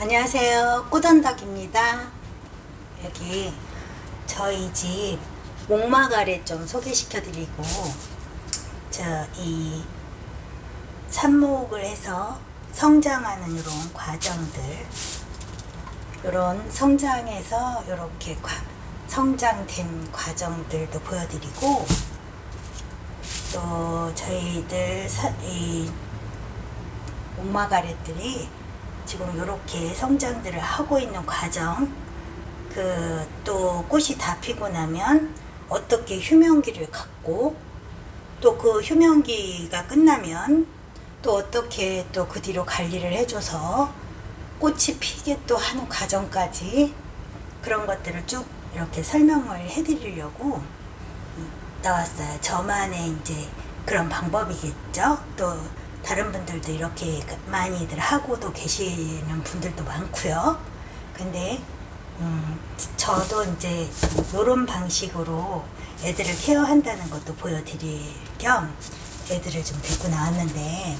안녕하세요. 꽃언덕입니다. 여기 저희 집 목마가래 좀 소개시켜 드리고, 이 삽목을 해서 성장하는 이런 과정들, 이런 성장해서 이렇게 성장된 과정들도 보여드리고, 또 저희들 이 목마가래들이 지금 이렇게 성장들을 하고 있는 과정, 또 꽃이 다 피고 나면 어떻게 휴면기를 갖고, 또 그 휴면기가 끝나면 또 어떻게 또 그 뒤로 관리를 해줘서 꽃이 피게 또 하는 과정까지, 그런 것들을 쭉 이렇게 설명을 해드리려고 나왔어요. 저만의 이제 그런 방법이겠죠. 또 다른 분들도 이렇게 많이들 하고도 계시는 분들도 많고요. 근데 저도 이제 이런 방식으로 애들을 케어한다는 것도 보여드릴 겸 애들을 좀 데리고 나왔는데,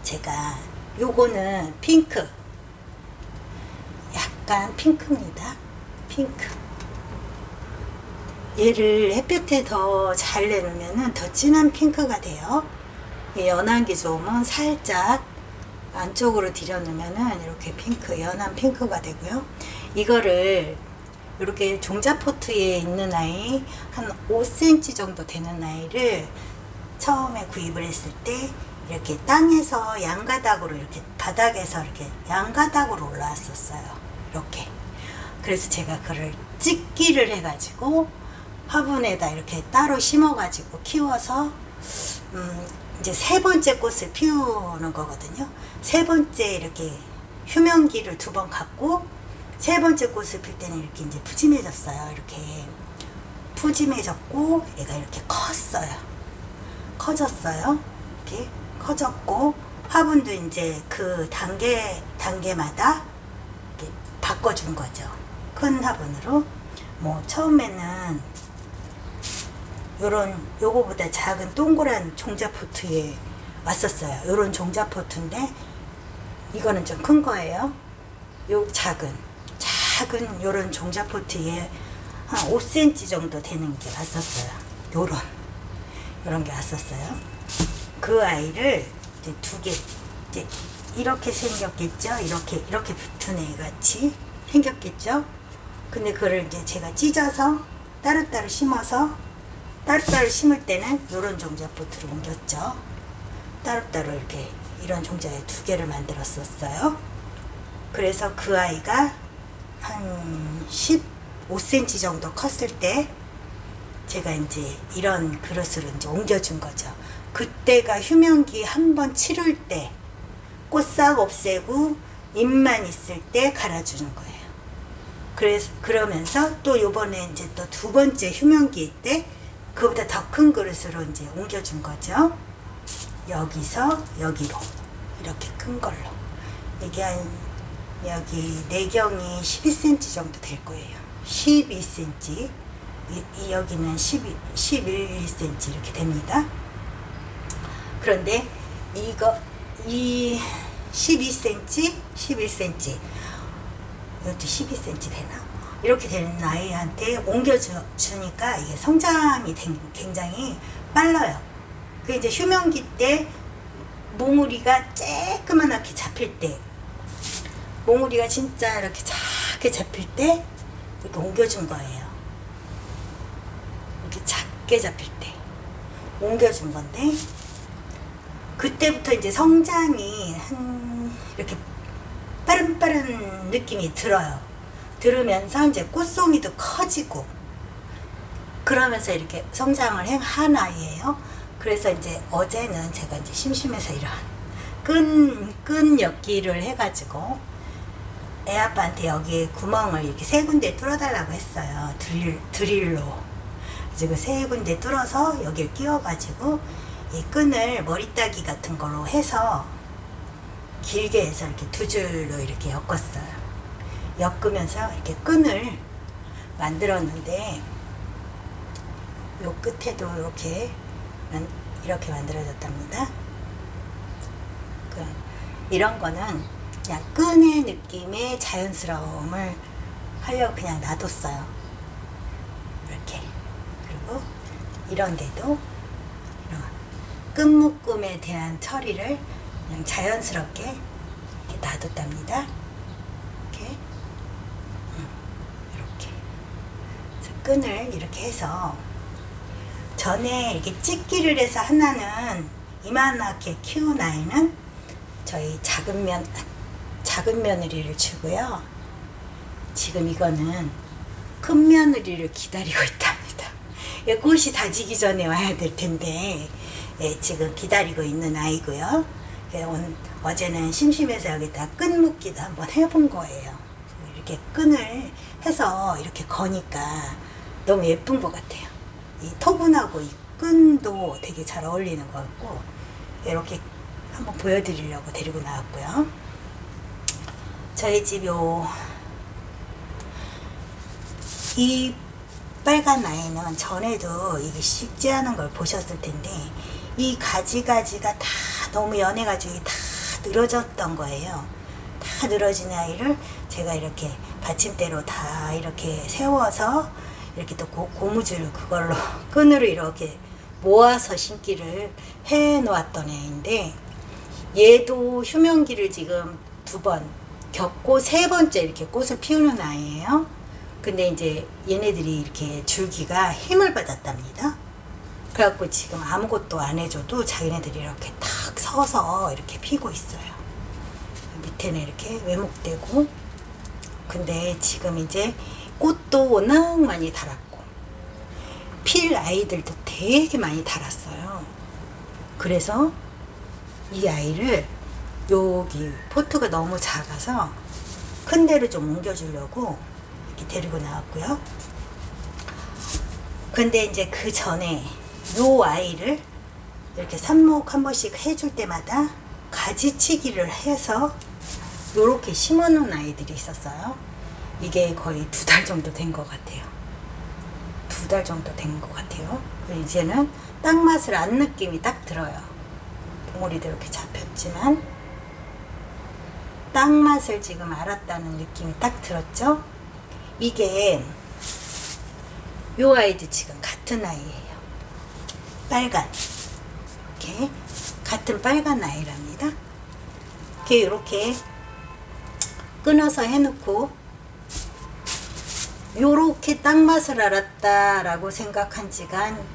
제가 요거는 핑크, 약간 핑크입니다. 핑크. 얘를 햇볕에 더 잘 내놓으면 더 진한 핑크가 돼요. 연한 기종은 살짝 안쪽으로 들여놓으면 이렇게 핑크, 연한 핑크가 되고요. 이거를 이렇게 종자포트에 있는 아이, 한 5cm 정도 되는 아이를 처음에 구입을 했을 때 이렇게 땅에서 양가닥으로, 이렇게 바닥에서 이렇게 양가닥으로 올라왔었어요. 이렇게. 그래서 제가 그걸 찍기를 해가지고 화분에다 이렇게 따로 심어가지고 키워서 이제 세 번째 꽃을 피우는 거거든요. 세 번째 이렇게 휴면기를 2번 갖고 세 번째 꽃을 필 때는 이렇게 이제 푸짐해졌어요. 이렇게 푸짐해졌고 얘가 이렇게 컸어요. 커졌어요. 이렇게 커졌고 화분도 이제 그 단계마다 이렇게 바꿔준 거죠. 큰 화분으로. 뭐 처음에는 요거보다 작은 동그란 종자포트에 왔었어요. 요런 종자포트인데 이거는 좀 큰 거예요. 요 작은 요런 종자포트에 한 5cm 정도 되는 게 왔었어요. 요런 게 왔었어요. 그 아이를 이제 2개, 이제 이렇게 생겼겠죠. 이렇게 붙은 애 같이 생겼겠죠. 근데 그걸 이제 제가 찢어서 따로따로 심어서, 따로따로 심을 때는 이런 종자포트로 옮겼죠. 따로따로 이렇게 이런 종자에 2개를 만들었었어요. 그래서 그 아이가 한 15cm 정도 컸을 때 제가 이제 이런 그릇으로 이제 옮겨준 거죠. 그때가 휴면기 한번 치를 때, 꽃싹 없애고 잎만 있을 때 갈아주는 거예요. 그러면서 또 요번에 이제 또 2번째 휴면기 때 그보다 더 큰 그릇으로 이제 옮겨준 거죠. 여기서 여기로 이렇게 큰 걸로. 이게 한 여기 내경이 12cm 정도 될 거예요. 12cm. 여기는 11, 2cm 이렇게 됩니다. 그런데 이 12cm, 11cm, 이것도 12cm 되나? 이렇게 되는 아이한테 옮겨주니까 이게 성장이 굉장히 빨라요. 그 이제 휴면기 때 몽우리가 쬐끄만하게 잡힐 때, 몽우리가 진짜 이렇게 작게 잡힐 때 이렇게 옮겨준 거예요. 이렇게 작게 잡힐 때 옮겨준 건데, 그때부터 이제 성장이 이렇게 빠른 느낌이 들어요. 들으면서 이제 꽃송이도 커지고 그러면서 이렇게 성장을 한 아이예요. 그래서 이제 어제는 제가 이제 심심해서 이런 끈 엮기를 해가지고 애 아빠한테 여기에 구멍을 이렇게 3군데 뚫어달라고 했어요. 드릴로. 그래서 3군데 뚫어서 여기를 끼워가지고 이 끈을 머리따기 같은 걸로 해서 길게 해서 이렇게 2줄로 이렇게 엮었어요. 엮으면서 이렇게 끈을 만들었는데, 요 끝에도 이렇게 만들어졌답니다. 이런 거는 그냥 끈의 느낌의 자연스러움을 하려고 그냥 놔뒀어요. 이렇게. 그리고 이런 데도 이런 끈묶음에 대한 처리를 그냥 자연스럽게 이렇게 놔뒀답니다. 이렇게. 이렇게. 그래서 끈을 이렇게 해서 전에 이렇게 찢기를 해서 하나는 이만하게 키운 아이는 저희 작은 며느리를 주고요. 지금 이거는 큰 며느리를 기다리고 있답니다. 꽃이 다지기 전에 와야 될 텐데 지금 기다리고 있는 아이고요. 어제는 심심해서 여기다 끈 묶기도 한번 해본 거예요. 이렇게 끈을 해서 이렇게 거니까 너무 예쁜 것 같아요. 이 토분하고 이 끈도 되게 잘 어울리는 것 같고 이렇게 한번 보여드리려고 데리고 나왔고요. 저희 집 이 빨간 아이는 전에도 이게 식재하는 걸 보셨을 텐데 이 가지가 다 너무 연해가지고 다 늘어졌던 거예요. 다 늘어진 아이를 제가 이렇게 받침대로 다 이렇게 세워서 이렇게 또 고무줄 그걸로 끈으로 이렇게 모아서 심기를 해 놓았던 애인데 얘도 휴명기를 지금 2번 겪고 3번째 이렇게 꽃을 피우는 아이예요. 근데 이제 얘네들이 이렇게 줄기가 힘을 받았답니다. 그래갖고 지금 아무것도 안 해줘도 자기네들이 이렇게 탁 서서 이렇게 피고 있어요. 밑에는 이렇게 왜목되고. 근데 지금 이제 꽃도 워낙 많이 달았고 필 아이들도 되게 많이 달았어요. 그래서 이 아이를 여기 포트가 너무 작아서 큰 데를 좀 옮겨주려고 이렇게 데리고 나왔고요. 근데 이제 그 전에 요 아이를 이렇게 삽목 한 번씩 해줄 때마다 가지치기를 해서 요렇게 심어 놓은 아이들이 있었어요. 이게 거의 2달 정도 된 것 같아요. 2달 정도 된 것 같아요. 이제는 땅 맛을 안 느낌이 딱 들어요. 봉오리도 이렇게 잡혔지만 땅 맛을 지금 알았다는 느낌이 딱 들었죠. 이게 요 아이도 지금 같은 아이예요. 빨간 이렇게 같은 빨간 아이랍니다. 이렇게 끊어서 해놓고 요렇게 땅 맛을 알았다라고 생각한 지가 한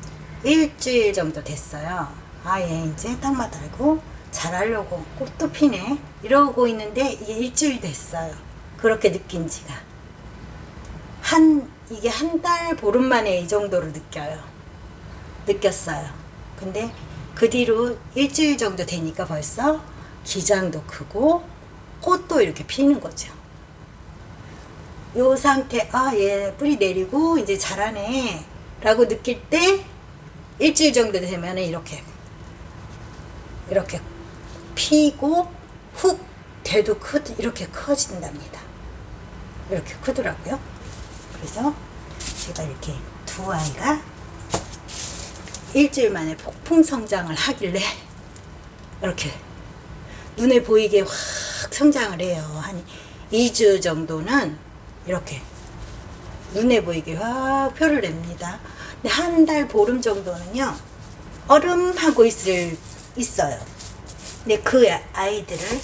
일주일 정도 됐어요. 얘 이제 땅 맛 알고 잘하려고 꽃도 피네 이러고 있는데 이게 일주일 됐어요. 그렇게 느낀 지가 이게 한 달 보름 만에 이 정도로 느꼈어요. 근데 그 뒤로 일주일 정도 되니까 벌써 기장도 크고 꽃도 이렇게 피는 거죠. 요 상태, 얘 뿌리 내리고 이제 잘하네 라고 느낄 때 일주일 정도 되면 이렇게 피고 훅 대도 이렇게 커진답니다. 이렇게 크더라고요. 그래서 제가 이렇게 2 아이가 일주일 만에 폭풍 성장을 하길래 이렇게 눈에 보이게 확 성장을 해요. 한 2주 정도는 이렇게 눈에 보이게 확 표를 냅니다. 근데 한 달 보름 정도는요 얼음하고 있어요. 근데 그 아이들을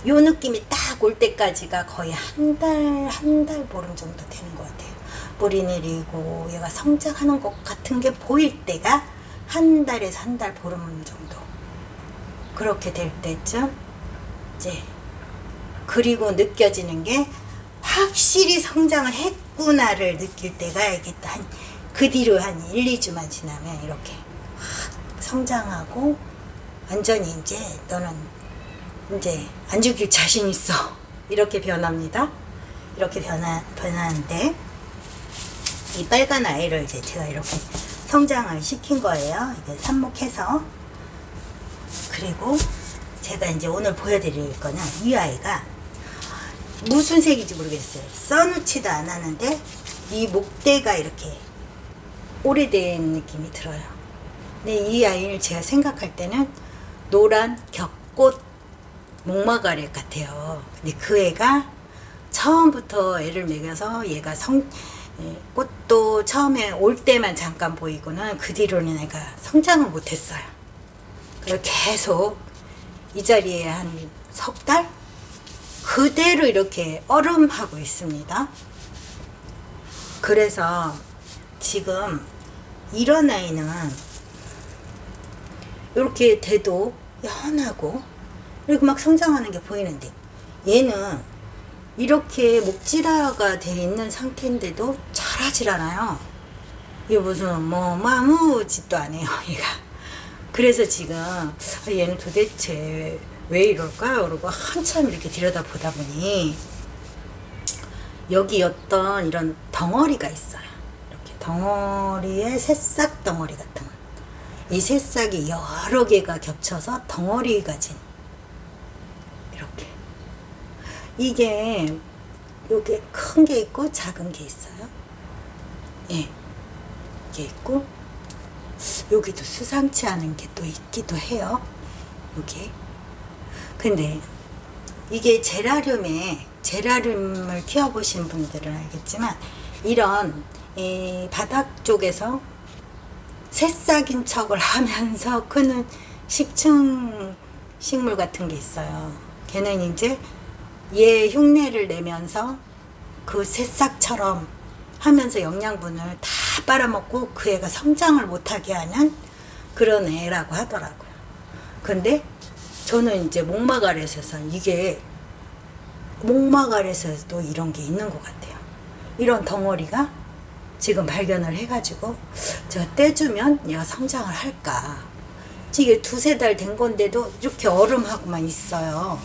요 느낌이 딱 올 때까지가 거의 한 달 보름 정도 되는 것 같아요. 뿌리 내리고 얘가 성장하는 것 같은 게 보일 때가 한 달에서 한 달 보름 정도. 그렇게 될 때쯤 이제 그리고 느껴지는 게 확실히 성장을 했구나를 느낄 때가 이게 그 뒤로 한 1-2주만 지나면 이렇게 확 성장하고 완전히 이제 너는 이제 안 죽일 자신 있어 이렇게 변합니다. 이렇게 변하는데 이 빨간 아이를 이제 제가 이렇게 성장을 시킨 거예요. 이게 삽목해서. 그리고 제가 이제 오늘 보여드릴 거는 이 아이가 무슨 색인지 모르겠어요. 써놓지도 않았는데 이 목대가 이렇게 오래된 느낌이 들어요. 근데 이 아이를 제가 생각할 때는 노란 격꽃 목마가렛 같아요. 근데 그 애가 처음부터 애를 먹여서 얘가 꽃도 처음에 올 때만 잠깐 보이고는 그 뒤로는 애가 성장을 못했어요. 그래서 계속 이 자리에 한 석 달 그대로 이렇게 얼음하고 있습니다. 그래서 지금 이런 아이는 이렇게 돼도 연하고 이렇게 막 성장하는 게 보이는데, 얘는 이렇게 목질화가 돼 있는 상태인데도 자라질 않아요. 이게 무슨 뭐 아무 짓도 안 해요, 얘가. 그래서 지금 얘는 도대체 왜 이럴까요? 그러고 한참 이렇게 들여다보다 보니 여기 어떤 이런 덩어리가 있어요. 이렇게 덩어리에 새싹 덩어리 같은, 이 새싹이 여러 개가 겹쳐서 덩어리가 진, 이렇게, 이게 요게 큰 게 있고 작은 게 있어요. 예, 이게 있고 여기도 수상치 않은 게 또 있기도 해요. 여기. 근데 이게 제라늄을 키워보신 분들은 알겠지만, 이런 이 바닥 쪽에서 새싹인 척을 하면서 크는 식충 식물 같은 게 있어요. 걔는 이제 얘 흉내를 내면서 그 새싹처럼 하면서 영양분을 다 빨아먹고 그 애가 성장을 못하게 하는 그런 애라고 하더라고요. 근데 저는 이제 목마가렛에서, 이게 목마가렛에서도 이런 게 있는 것 같아요. 이런 덩어리가 지금 발견을 해가지고 제가 떼주면 얘가 성장을 할까. 이게 2-3달 된 건데도 이렇게 얼음하고만 있어요.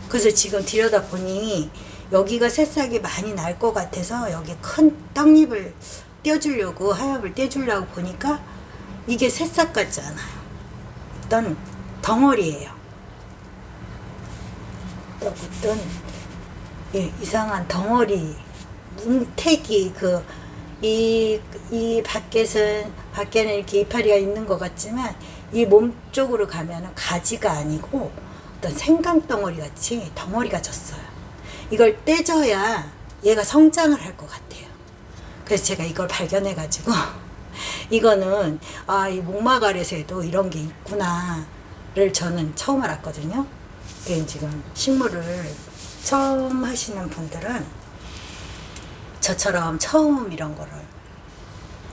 그래서 지금 들여다보니 여기가 새싹이 많이 날 것 같아서 여기 큰 떡잎을 떼주려고, 하엽을 떼주려고 보니까 이게 새싹 같지 않아요. 어떤 덩어리예요. 어떤 이상한 덩어리, 뭉태기, 이 밖에는 이렇게 이파리가 있는 것 같지만 이 몸 쪽으로 가면은 가지가 아니고 어떤 생강덩어리 같이 덩어리가 졌어요. 이걸 떼줘야 얘가 성장을 할 것 같아요. 그래서 제가 이걸 발견해 가지고 이거는 이 목마가렛에도 이런 게 있구나를 저는 처음 알았거든요. 지금 식물을 처음 하시는 분들은 저처럼 처음 이런 거를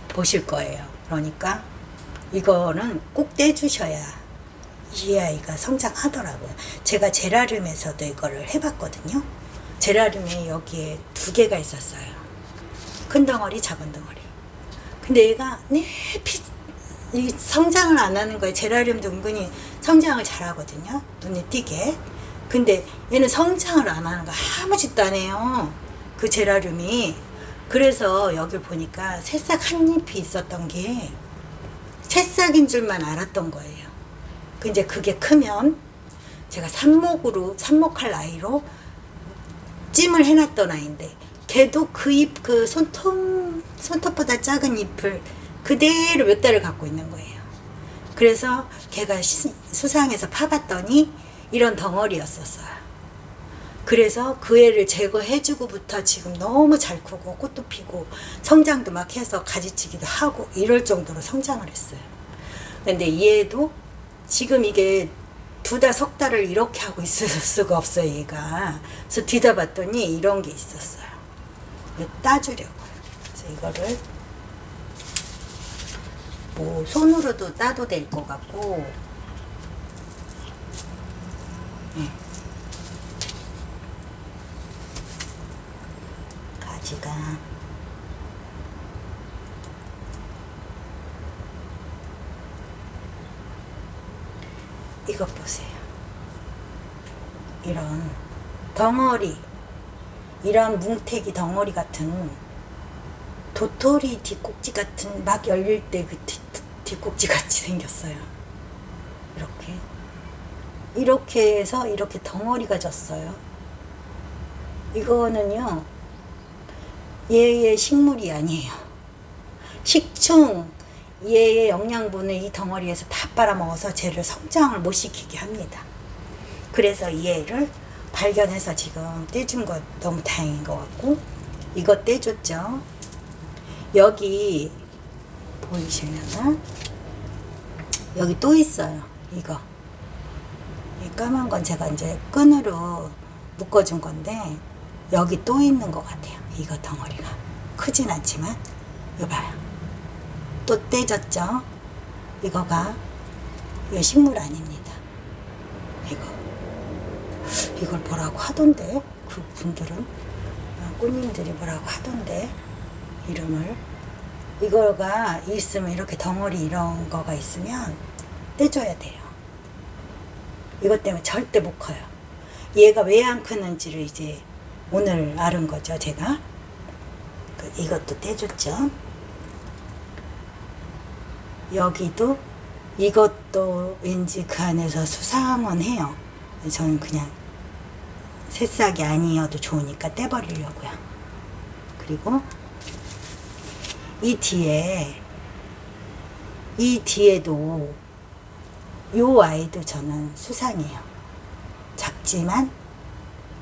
보실 거예요. 그러니까 이거는 꼭 떼주셔야 이 아이가 성장하더라고요. 제가 제라늄에서도 이거를 해봤거든요. 제라늄이 여기에 2개가 있었어요. 큰 덩어리, 작은 덩어리. 근데 얘가 성장을 안 하는 거예요. 제라늄도 은근히 성장을 잘 하거든요. 눈에 띄게. 근데 얘는 성장을 안 하는 거, 아무 짓도 안 해요. 그 제라늄이. 그래서 여기 보니까 새싹 한 잎이 있었던 게 새싹인 줄만 알았던 거예요. 이제 그게 크면 제가 삽목할 아이로 찜을 해놨던 아이인데, 걔도 그 잎, 그 손톱보다 작은 잎을 그대로 몇 달을 갖고 있는 거예요. 그래서 걔가 수상해서 파봤더니 이런 덩어리였었어요. 그래서 그 애를 제거해주고부터 지금 너무 잘 크고 꽃도 피고 성장도 막 해서 가지치기도 하고 이럴 정도로 성장을 했어요. 근데 얘도 지금 이게 2달, 3달을 이렇게 하고 있을 수가 없어요, 얘가. 그래서 뒤다봤더니 이런 게 있었어요. 따주려고요. 그래서 이거를 뭐 손으로도 따도 될 것 같고, 가지가 이것 보세요. 이런 덩어리, 이런 뭉태기 덩어리 같은 도토리 뒷꼭지 같은, 막 열릴 때 그 뒷꼭지 같이 생겼어요. 이렇게 해서 이렇게 덩어리가 졌어요. 이거는요, 얘의 식물이 아니에요. 식충, 얘의 영양분을 이 덩어리에서 다 빨아먹어서 쟤를 성장을 못 시키게 합니다. 그래서 얘를 발견해서 지금 떼준 거 너무 다행인 것 같고, 이거 떼줬죠. 여기 보이시면은 여기 또 있어요. 이거 이 까만 건 제가 이제 끈으로 묶어준 건데 여기 또 있는 것 같아요. 이거 덩어리가 크진 않지만 이거 봐요. 또 떼졌죠. 이거가 이거 식물 아닙니다. 이걸 뭐라고 하던데, 그 분들은 꽃님들이 뭐라고 하던데 이름을. 이거가 있으면 이렇게 덩어리 이런 거가 있으면 떼줘야 돼요. 이것 때문에 절대 못 커요. 얘가 왜 안 크는지를 이제 오늘 알은 거죠, 제가. 이것도 떼줬죠. 여기도 이것도 왠지 그 안에서 수상은 해요. 저는 그냥 새싹이 아니어도 좋으니까 떼버리려고요. 그리고 이 뒤에도 요 아이도 저는 수상해요. 작지만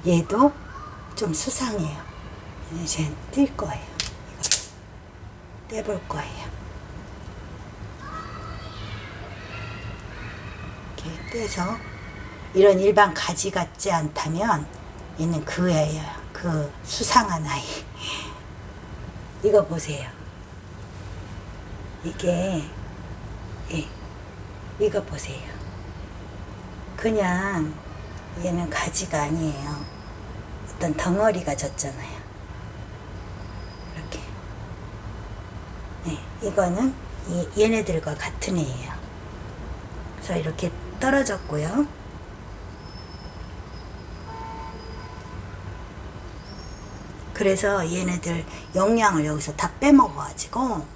얘도 좀 수상해요. 이제 뗄 거예요. 이거 떼볼 거예요. 이렇게 떼서 이런 일반 가지 같지 않다면 얘는 그 애예요. 그 수상한 아이. 이거 보세요. 이게 이거 보세요. 그냥 얘는 가지가 아니에요. 어떤 덩어리가 졌잖아요. 이렇게. 이거는 얘네들과 같은 애예요. 그래서 이렇게 떨어졌고요. 그래서 얘네들 영양을 여기서 다 빼먹어가지고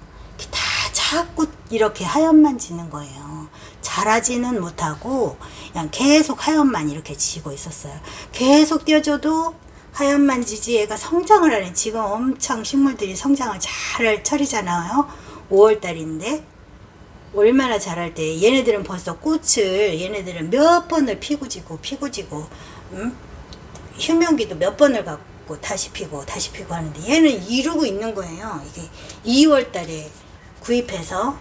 다 자꾸 이렇게 하얀만 지는 거예요. 자라지는 못하고 그냥 계속 하얀만 이렇게 지고 있었어요. 계속 띄워줘도 하얀만 지지 얘가 성장을 하네. 지금 엄청 식물들이 성장을 잘 차리잖아요. 5월달인데 얼마나 잘할 때 얘네들은 벌써 꽃을 얘네들은 몇 번을 피고 지고 휴면기도 몇 번을 갖고 다시 피고 하는데 얘는 이루고 있는 거예요. 이게 2월 달에 구입해서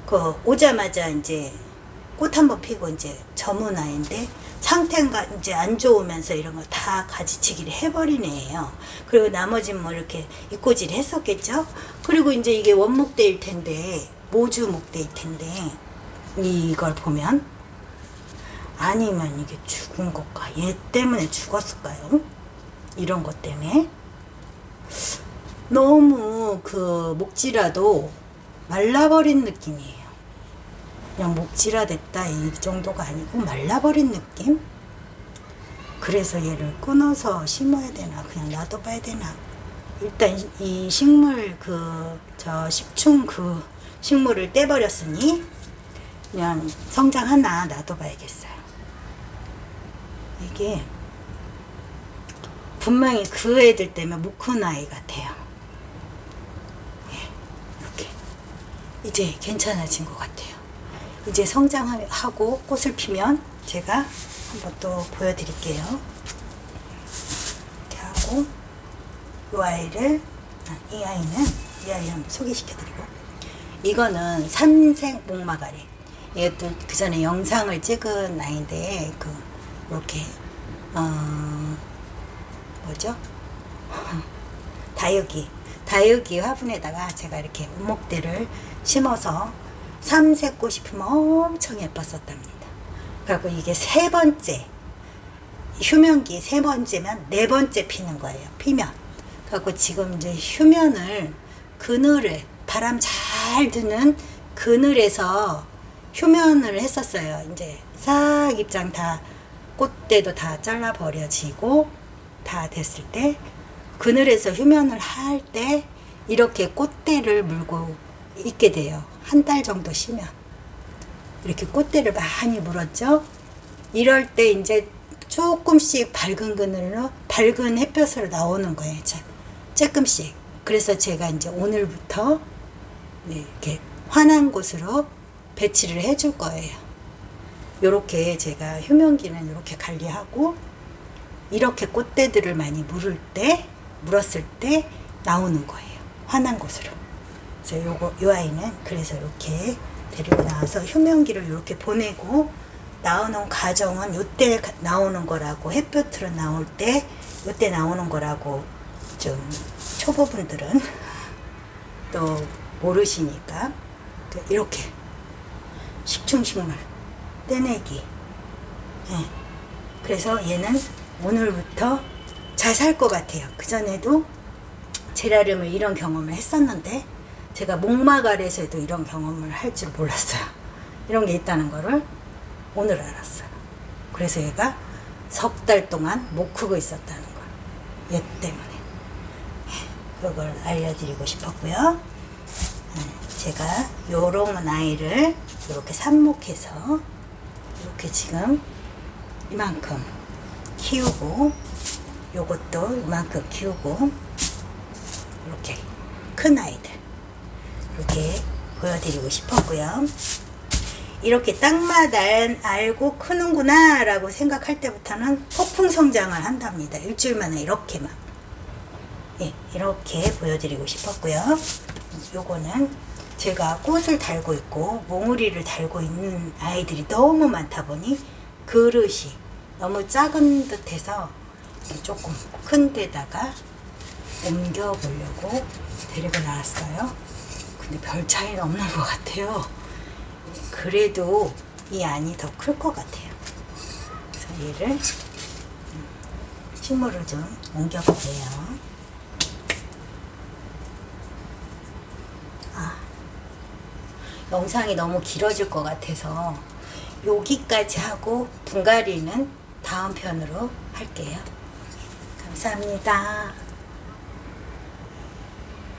그 오자마자 이제 꽃 한번 피고 이제 저문화인데 상태가 이제 안 좋으면서 이런 거 다 가지치기를 해버린 애예요. 그리고 나머지는 뭐 이렇게 입꼬지를 했었겠죠. 그리고 이제 이게 원목대일 텐데 모주 목대일 텐데 이걸 보면 아니면 이게 죽은 것과 얘 때문에 죽었을까요? 이런 것 때문에 너무 그 목지라도 말라버린 느낌이에요. 그냥 목지라 됐다 이 정도가 아니고 말라버린 느낌? 그래서 얘를 끊어서 심어야 되나 그냥 놔둬봐야 되나. 일단 이 식물 식충 식물을 떼버렸으니 그냥 성장하나 놔둬봐야겠어요. 이게 분명히 그 애들 때문에 못 큰 아이 같아요. 이렇게 이제 괜찮아진 것 같아요. 이제 성장하고 꽃을 피면 제가 한번 또 보여드릴게요. 이렇게 하고 이 아이를 한번 소개시켜드리고, 이거는 삼색 목마가리. 이것도 그 전에 영상을 찍은 아이인데 이렇게 뭐죠? 다육이 화분에다가 제가 이렇게 원목대를 심어서 삼색 꽃이 피면 엄청 예뻤었답니다. 그리고 이게 세 번째 휴면기 세 번째면 네 번째 피는 거예요. 피면. 그리고 지금 이제 휴면을 그늘에 바람 잘 드는 그늘에서 휴면을 했었어요. 이제 싹 입장 다 꽃대도 다 잘라 버려지고 다 됐을 때 그늘에서 휴면을 할 때 이렇게 꽃대를 물고 있게 돼요. 한 달 정도 쉬면 이렇게 꽃대를 많이 물었죠. 이럴 때 이제 조금씩 밝은 그늘로 밝은 햇볕으로 나오는 거예요. 조금씩. 그래서 제가 이제 오늘부터 이렇게 환한 곳으로 배치를 해줄 거예요. 요렇게 제가 휴면기는 이렇게 관리하고, 이렇게 꽃대들을 많이 물었을 때 나오는 거예요. 환한 곳으로. 그래서 요 아이는 그래서 이렇게 데리고 나와서 휴면기를 이렇게 보내고, 나오는 과정은 요때 나오는 거라고, 햇볕으로 나올 때 요때 나오는 거라고 좀 초보분들은 또 모르시니까 이렇게 식충식물 떼내기. 예. 그래서 얘는 오늘부터 잘 살 것 같아요. 그전에도 제라늄을 이런 경험을 했었는데 제가 목마갈에서도 이런 경험을 할 줄 몰랐어요. 이런 게 있다는 거를 오늘 알았어요. 그래서 얘가 석 달 동안 못 크고 있었다는 걸, 얘 때문에. 그걸 알려드리고 싶었고요. 제가 요런 아이를 이렇게 삽목해서 이렇게 지금 이만큼 키우고, 요것도 이만큼 키우고, 이렇게 큰 아이들 이렇게 보여드리고 싶었고요. 이렇게 땅맛 알고 크는구나 라고 생각할 때부터는 폭풍 성장을 한답니다. 일주일 만에 이렇게만. 예, 이렇게 보여드리고 싶었고요. 요거는 제가 꽃을 달고 있고 몽우리를 달고 있는 아이들이 너무 많다 보니 그릇이 너무 작은 듯해서 조금 큰 데다가 옮겨 보려고 데리고 나왔어요. 근데 별 차이는 없는 것 같아요. 그래도 이 안이 더 클 것 같아요. 그래서 얘를 식물을 좀 옮겨볼게요. 영상이 너무 길어질 것 같아서 여기까지 하고 분갈이는 다음 편으로 할게요. 감사합니다.